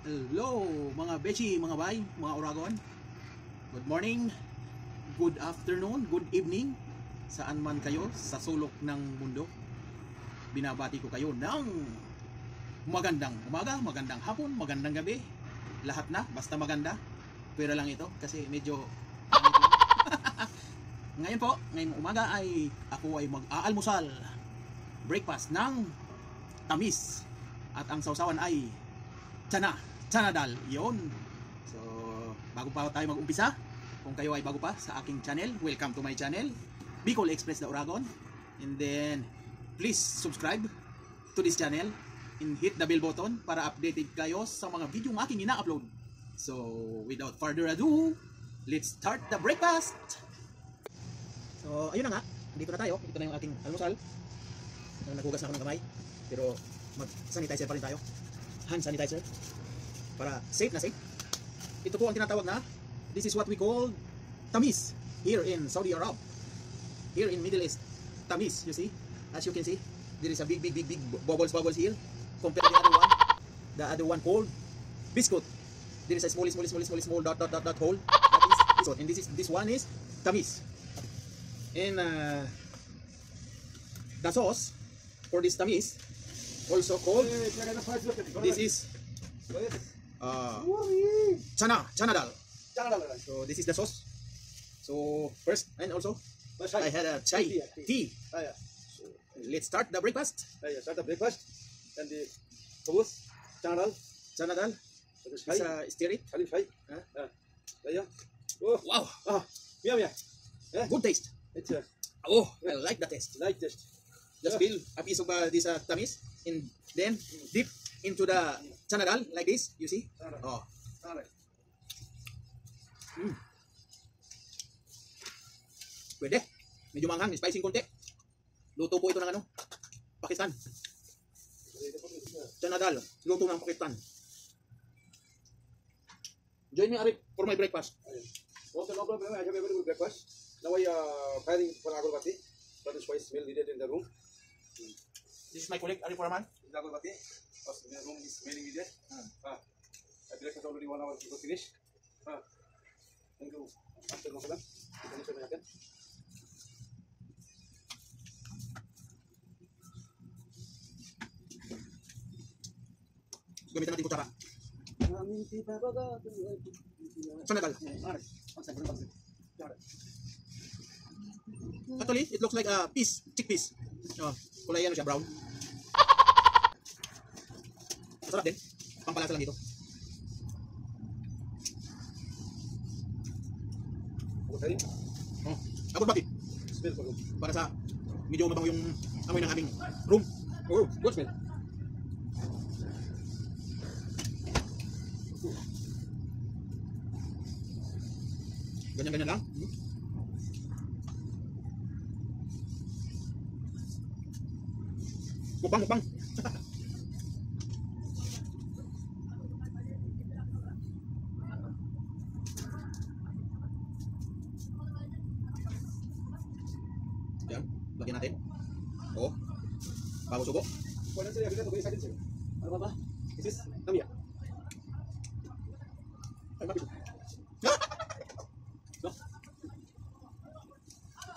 Hello mga bechi, mga bay, mga oragon. Good morning, good afternoon, good evening. Saan man kayo sa sulok ng mundo, binabati ko kayo ng magandang umaga, magandang hapon, magandang gabi. Lahat na, basta maganda. Pero lang ito kasi medyo ngayon po, ngayong umaga ay ako ay mag-aalmusal breakfast ng tamis. At ang sausawan ay Chana dal, yon. So, bago pa tayo mag-umpisa, kung kayo ay bago pa sa aking channel, welcome to my channel, Bicol Express the Oragon. And then, please subscribe to this channel and hit the bell button para updated kayo sa mga video ng aking ina-upload. So, without further ado, let's start the breakfast! So, ayun na nga, dito na tayo. Ito na yung aking almusal. Naghugas na ako ng kamay, pero mag-sanitizer pa rin tayo. Hand sanitizer. Para safe na safe. Ito po ang tinatawag na, this is what we call tamis here in Saudi Arab. Here in Middle East. Tamis, you see? As you can see, there is a big bubbles here. Compared to the other one called biscuit. There is a small dot hole. That is this one. And this one is tamis. And the sauce for this tamis also called, this is chana dal. So this is the sauce. So first, and also I had a tea. So let's start the breakfast. Start the breakfast. And the hummus, chana dal. It's stir it. Oh, Wow, yeah. good taste. It's Oh, I like the taste. like this. Just peel a piece of this tamis and then dip into the chana dal like this. You see? Oh, pwede. Medyo manghang, spicy konti. Luto po ito ng Pakistan. Chana dal, luto ng Pakistan. Join me, Arif, for my breakfast. Also, no problem. I have a very good breakfast. Now I firing for agarbatti. That is why smell needed in the room. This is my colleague, Arif Rahman. This is agarbatti. Because the room is smelling needed. I breakfast already 1 hour before finish. Thank you. After no problem. Gamitan natin kutsara. Chana dal. Actually, it looks like a chickpeas. Oh, kulay siya, brown. Masarap din. Pangpalasa lang dito. Oh, agarbatti. Smell for room. Para sa medyo mabango yung amoy ng aming room. Oh, good smell. Ganyan lang. Mukbang. Yan, lagyan natin. Oh, bago subo. Well, let's say I forgot to bring second. Ano ba? This is Namia. Ay, mapit. No?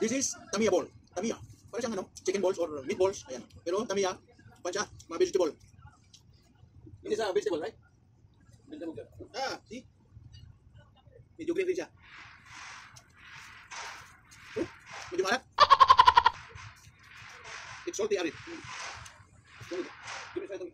This is Tamiya ball. Tamiya. Para siyang chicken balls or meatballs. Ayan. Pero Tamiya, pansya, mga vegetable. Hindi sa vegetable, right? Vegetable. See? Medyo green siya. Oh, medyo maalat. It's salty, Arit. Give me something.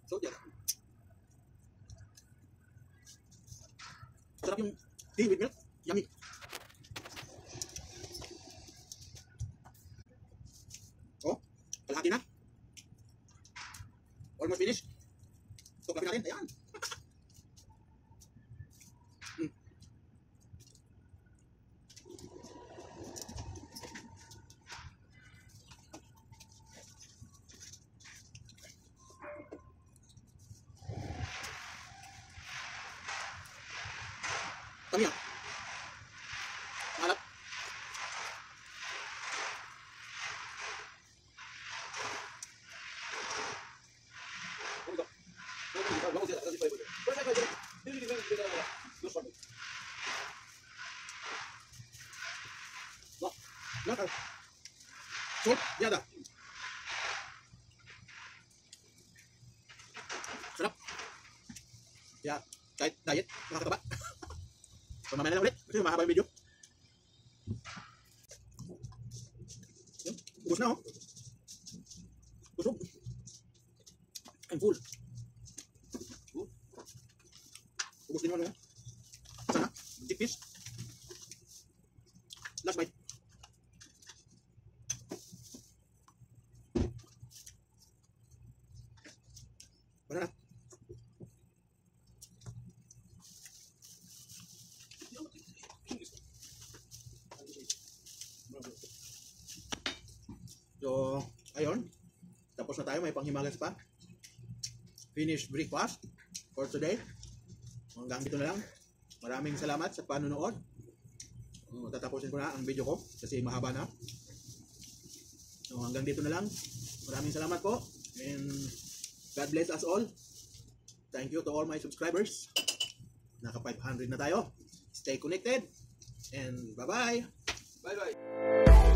Salty, Arit. Sarap yung tea with milk. Yummy. Oh, kalahati na. Almost finished. So, kape natin. Ayan. Salt, yada. Sarap. Ya, kahit diet, makakataba. So, mamaya na lang ulit kasi mahaba yung video. Yun, ubos na oh. Busog. I'm full. Ubos din mo ano. Sana, thick fish. Last bite. Wala na. So, ayun. Tapos na tayo, may panghimagas pa. Finished breakfast for today. Hanggang dito na lang. Maraming salamat sa panonood. Tatapusin ko na ang video ko kasi mahaba na. So, hanggang dito na lang. Maraming salamat po. And God bless us all. Thank you to all my subscribers. Naka 500 na tayo. Stay connected. And bye-bye. Bye-bye.